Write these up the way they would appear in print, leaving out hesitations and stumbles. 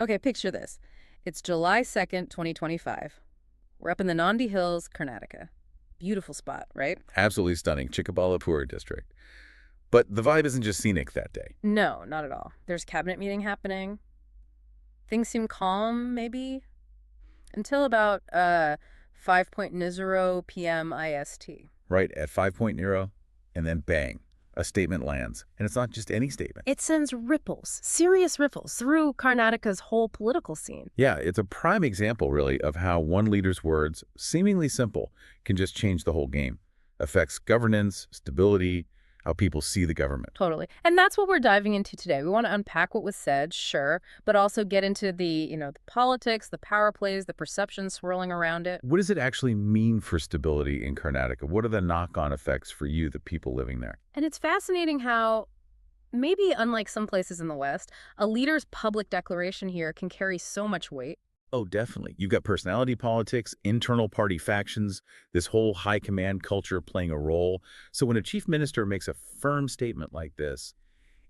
Okay, picture this. It's July 2nd, 2025. We're up in the Nandi Hills, Karnataka. Beautiful spot, right? Absolutely stunning, Chikkaballapur district. But the vibe isn't just scenic that day. No, not at all. There's cabinet meeting happening. Things seem calm, maybe, until about 5:00 p.m. IST. Right at 5.0, and then bang, a statement lands. And it's not just any statement. It sends ripples, serious ripples, through Karnataka's whole political scene. Yeah, it's a prime example, really, of how one leader's words, seemingly simple, can just change the whole game. Affects governance, stability, how people see the government. Totally. And that's what we're diving into today. We want to unpack what was said, sure, but also get into the politics, the power plays, the perceptions swirling around it. What does it actually mean for stability in Karnataka? What are the knock-on effects for you, the people living there? And it's fascinating how, maybe unlike some places in the West, a leader's public declaration here can carry so much weight. Oh, definitely. You've got personality politics, internal party factions, this whole high command culture playing a role. So when a chief minister makes a firm statement like this,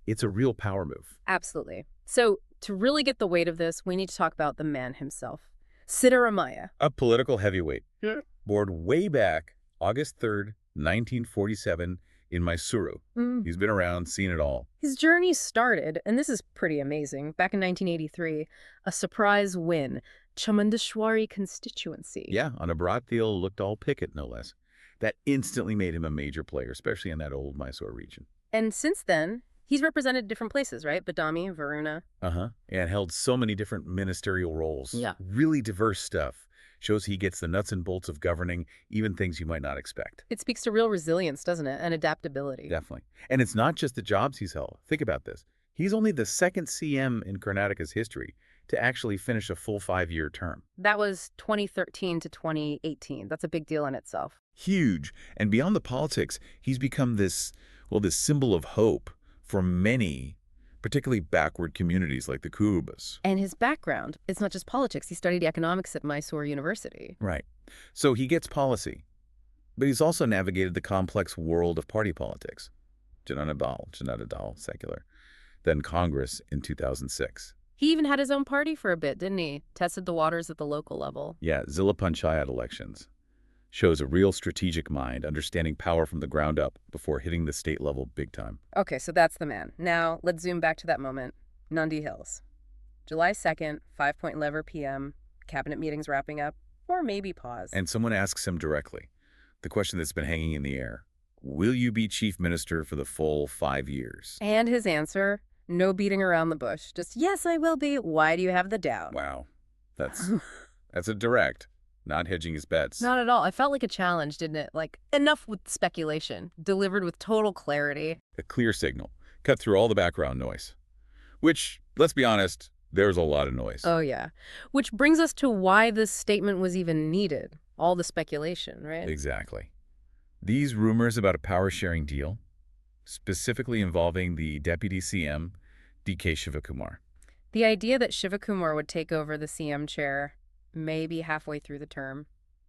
it's a real power move. Absolutely. So to really get the weight of this, we need to talk about the man himself, Siddaramaiah. A political heavyweight. Yeah. Born way back August 3rd, 1947 in Mysuru. He's been around, seen it all. His journey started, and this is pretty amazing, back in 1983, a surprise win, Chamundeshwari constituency. Yeah, on a Bratdil looked all picket, no less. That instantly made him a major player, especially in that old Mysore region. And since then, he's represented different places, right? Badami, Varuna. And held so many different ministerial roles. Yeah. Really diverse stuff. Shows he gets the nuts and bolts of governing, even things you might not expect. It speaks to real resilience, doesn't it? And adaptability. Definitely. And it's not just the jobs he's held. Think about this. He's only the second CM in Karnataka's history to actually finish a full 5-year term. That was 2013 to 2018. That's a big deal in itself. Huge. And beyond the politics, he's become this symbol of hope for many, particularly backward communities like the Kurubas. And his background, it's not just politics. He studied economics at Mysore University. Right. So he gets policy, but he's also navigated the complex world of party politics. Janata Dal, secular. Then Congress in 2006. He even had his own party for a bit, didn't he? Tested the waters at the local level. Yeah, Zilla Panchayat elections. Shows a real strategic mind, understanding power from the ground up before hitting the state level big time. Okay, so that's the man. Now, let's zoom back to that moment. Nandi Hills. July 2nd, 5:11 p.m., cabinet meetings wrapping up, or maybe pause. And someone asks him directly, the question that's been hanging in the air, will you be chief minister for the full 5 years? And his answer, no beating around the bush. Just, yes, I will be. Why do you have the doubt? Wow, that's a direct. Not hedging his bets. Not at all. I felt like a challenge, didn't it? Like, enough with speculation, delivered with total clarity. A clear signal, cut through all the background noise. Which, let's be honest, there's a lot of noise. Oh, yeah. Which brings us to why this statement was even needed. All the speculation, right? Exactly. These rumors about a power-sharing deal, specifically involving the Deputy CM, DK Shivakumar. The idea that Shivakumar would take over the CM chair maybe halfway through the term,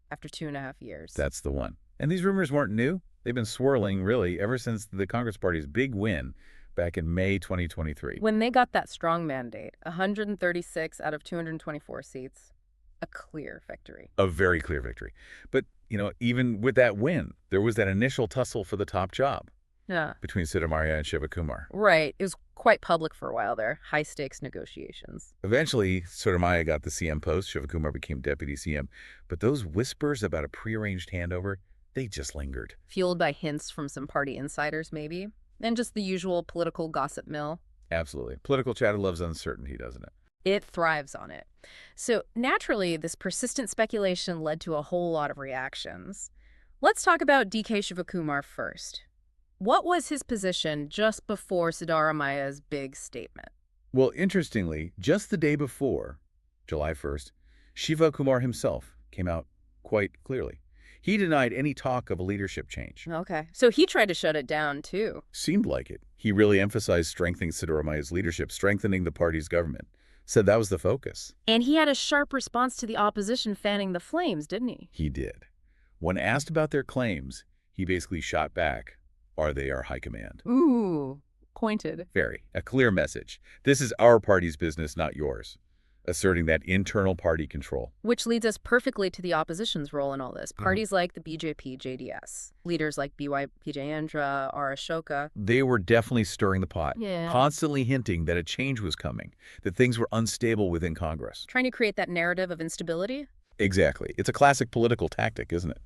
after 2.5 years. That's the one. And these rumors weren't new. They've been swirling, really, ever since the Congress Party's big win back in May 2023. When they got that strong mandate, 136 out of 224 seats, a clear victory. A very clear victory. But, even with that win, there was that initial tussle for the top job. Yeah. Between Siddaramaiah and Shivakumar. Right. It was quite public for a while there. High-stakes negotiations. Eventually, Siddaramaiah got the CM post. Shivakumar became deputy CM. But those whispers about a prearranged handover, they just lingered. Fueled by hints from some party insiders, maybe. And just the usual political gossip mill. Absolutely. Political chatter loves uncertainty, doesn't it? It thrives on it. So, naturally, this persistent speculation led to a whole lot of reactions. Let's talk about DK Shivakumar first. What was his position just before Siddaramaiah's big statement? Well, interestingly, just the day before, July 1st, Shivakumar himself came out quite clearly. He denied any talk of a leadership change. Okay. So he tried to shut it down, too. Seemed like it. He really emphasized strengthening Siddaramaiah's leadership, strengthening the party's government. Said that was the focus. And he had a sharp response to the opposition fanning the flames, didn't he? He did. When asked about their claims, he basically shot back, "Are they our high command?" Ooh, pointed. Very. A clear message. This is our party's business, not yours. asserting that internal party control. Which leads us perfectly to the opposition's role in all this. Parties like the BJP, JDS, leaders like BJP, R. Ashoka. They were definitely stirring the pot, Yeah. constantly hinting that a change was coming, that things were unstable within Congress. Trying to create that narrative of instability? Exactly. It's a classic political tactic, isn't it?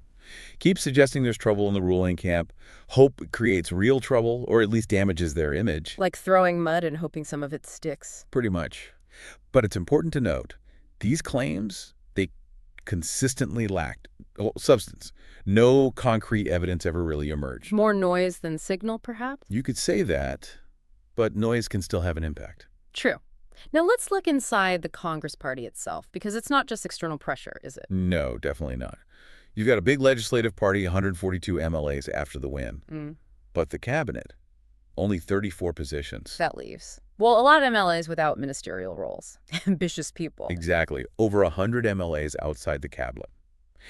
Keep suggesting there's trouble in the ruling camp. Hope creates real trouble, or at least damages their image. Like throwing mud and hoping some of it sticks. Pretty much. But it's important to note, these claims, they consistently lacked substance. No concrete evidence ever really emerged. More noise than signal, perhaps? You could say that, but noise can still have an impact. True. Now let's look inside the Congress party itself, because it's not just external pressure, is it? No, definitely not. You've got a big legislative party, 142 MLAs after the win. But the cabinet, only 34 positions. That leaves. Well, a lot of MLAs without ministerial roles. Ambitious people. Exactly. Over 100 MLAs outside the cabinet.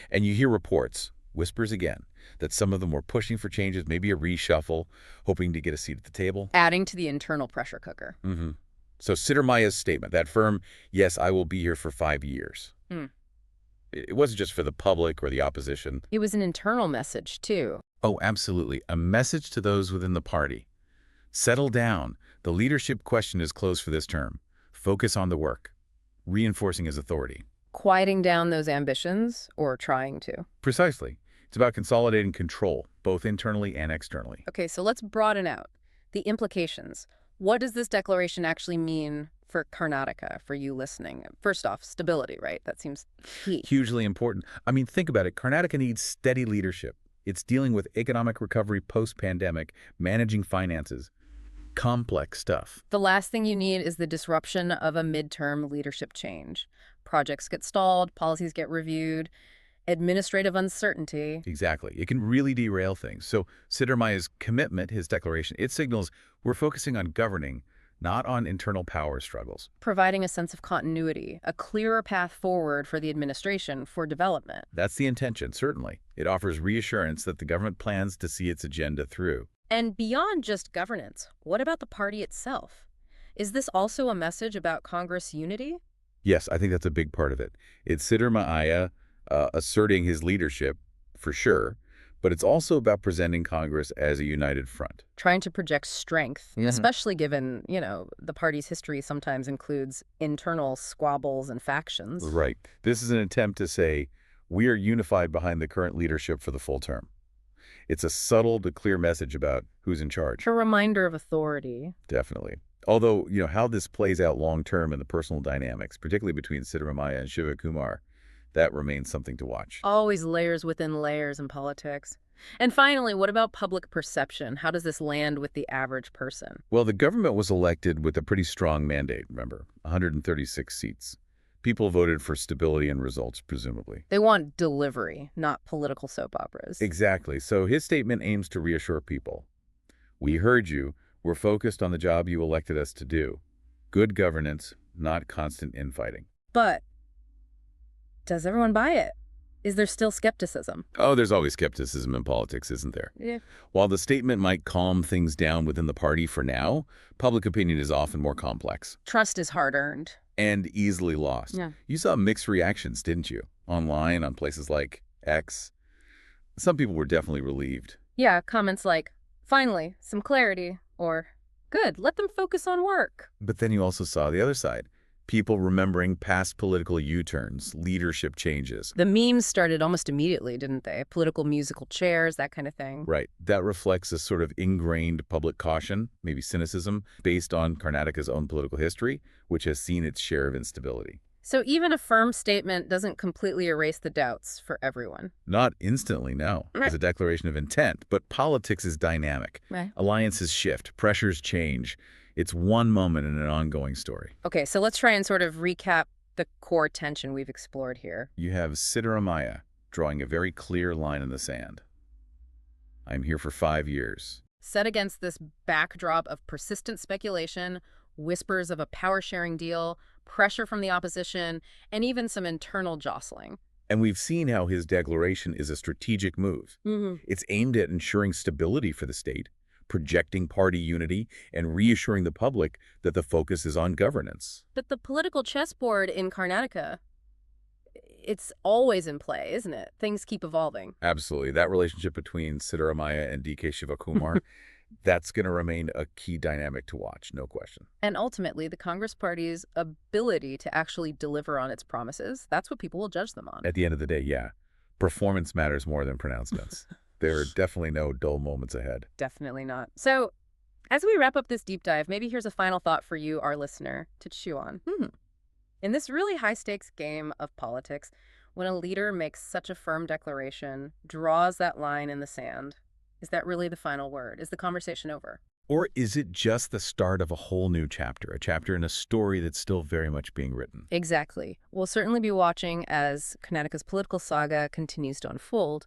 And you hear reports, whispers again, that some of them were pushing for changes, maybe a reshuffle, hoping to get a seat at the table. Adding to the internal pressure cooker. So Siddaramaiah's statement, that firm, yes, I will be here for 5 years. It wasn't just for the public or the opposition. It was an internal message, too. Oh, absolutely. A message to those within the party. Settle down. The leadership question is closed for this term. Focus on the work. Reinforcing his authority. Quieting down those ambitions, or trying to. Precisely. It's about consolidating control, both internally and externally. Okay, so let's broaden out the implications. What does this declaration actually mean for Karnataka, for you listening? First off, stability, right? That seems key. Hugely important. I mean, think about it. Karnataka needs steady leadership. It's dealing with economic recovery post-pandemic, managing finances. Complex stuff. The last thing you need is the disruption of a midterm leadership change. Projects get stalled, policies get reviewed, administrative uncertainty. Exactly. It can really derail things. So Siddaramaiah's commitment, his declaration, it signals we're focusing on governing, not on internal power struggles. Providing a sense of continuity, a clearer path forward for the administration for development. That's the intention, certainly. It offers reassurance that the government plans to see its agenda through. And beyond just governance, what about the party itself? Is this also a message about Congress unity? Yes, I think that's a big part of it. It's Siddaramaiah asserting his leadership, for sure, but it's also about presenting Congress as a united front. Trying to project strength, especially given, the party's history sometimes includes internal squabbles and factions. Right. This is an attempt to say, we are unified behind the current leadership for the full term. It's a subtle but clear message about who's in charge. A reminder of authority. Definitely. Although, how this plays out long-term in the personal dynamics, particularly between Siddaramaiah and Shivakumar, that remains something to watch. Always layers within layers in politics. And finally, what about public perception? How does this land with the average person? Well, the government was elected with a pretty strong mandate, remember, 136 seats. People voted for stability and results, presumably. They want delivery, not political soap operas. Exactly. So his statement aims to reassure people. We heard you. We're focused on the job you elected us to do. Good governance, not constant infighting. But does everyone buy it? Is there still skepticism? Oh, there's always skepticism in politics, isn't there? Yeah. While the statement might calm things down within the party for now, public opinion is often more complex. Trust is hard-earned. And easily lost. Yeah. You saw mixed reactions, didn't you? Online, on places like X. Some people were definitely relieved. Yeah, comments like, finally, some clarity, or, good, let them focus on work. But then you also saw the other side. People remembering past political U-turns, leadership changes. The memes started almost immediately, didn't they? Political musical chairs, that kind of thing. Right. That reflects a sort of ingrained public caution, maybe cynicism, based on Karnataka's own political history, which has seen its share of instability. So even a firm statement doesn't completely erase the doubts for everyone. Not instantly, no. It's a declaration of intent, but politics is dynamic. Right. Alliances shift, pressures change. It's one moment in an ongoing story. Okay, so let's try and sort of recap the core tension we've explored here. You have Siddaramaiah drawing a very clear line in the sand. I'm here for 5 years. Set against this backdrop of persistent speculation, whispers of a power-sharing deal, pressure from the opposition, and even some internal jostling. And we've seen how his declaration is a strategic move. It's aimed at ensuring stability for the state, projecting party unity and reassuring the public that the focus is on governance. But the political chessboard in Karnataka, it's always in play, isn't it? Things keep evolving. Absolutely. That relationship between Siddaramaiah and DK Shivakumar, that's going to remain a key dynamic to watch, no question. And ultimately, the Congress Party's ability to actually deliver on its promises, that's what people will judge them on. At the end of the day, yeah, performance matters more than pronouncements. There are definitely no dull moments ahead. Definitely not. So, as we wrap up this deep dive, maybe here's a final thought for you, our listener, to chew on. In this really high-stakes game of politics, when a leader makes such a firm declaration, draws that line in the sand, is that really the final word? Is the conversation over? Or is it just the start of a whole new chapter, a chapter in a story that's still very much being written? Exactly. We'll certainly be watching as Karnataka's political saga continues to unfold.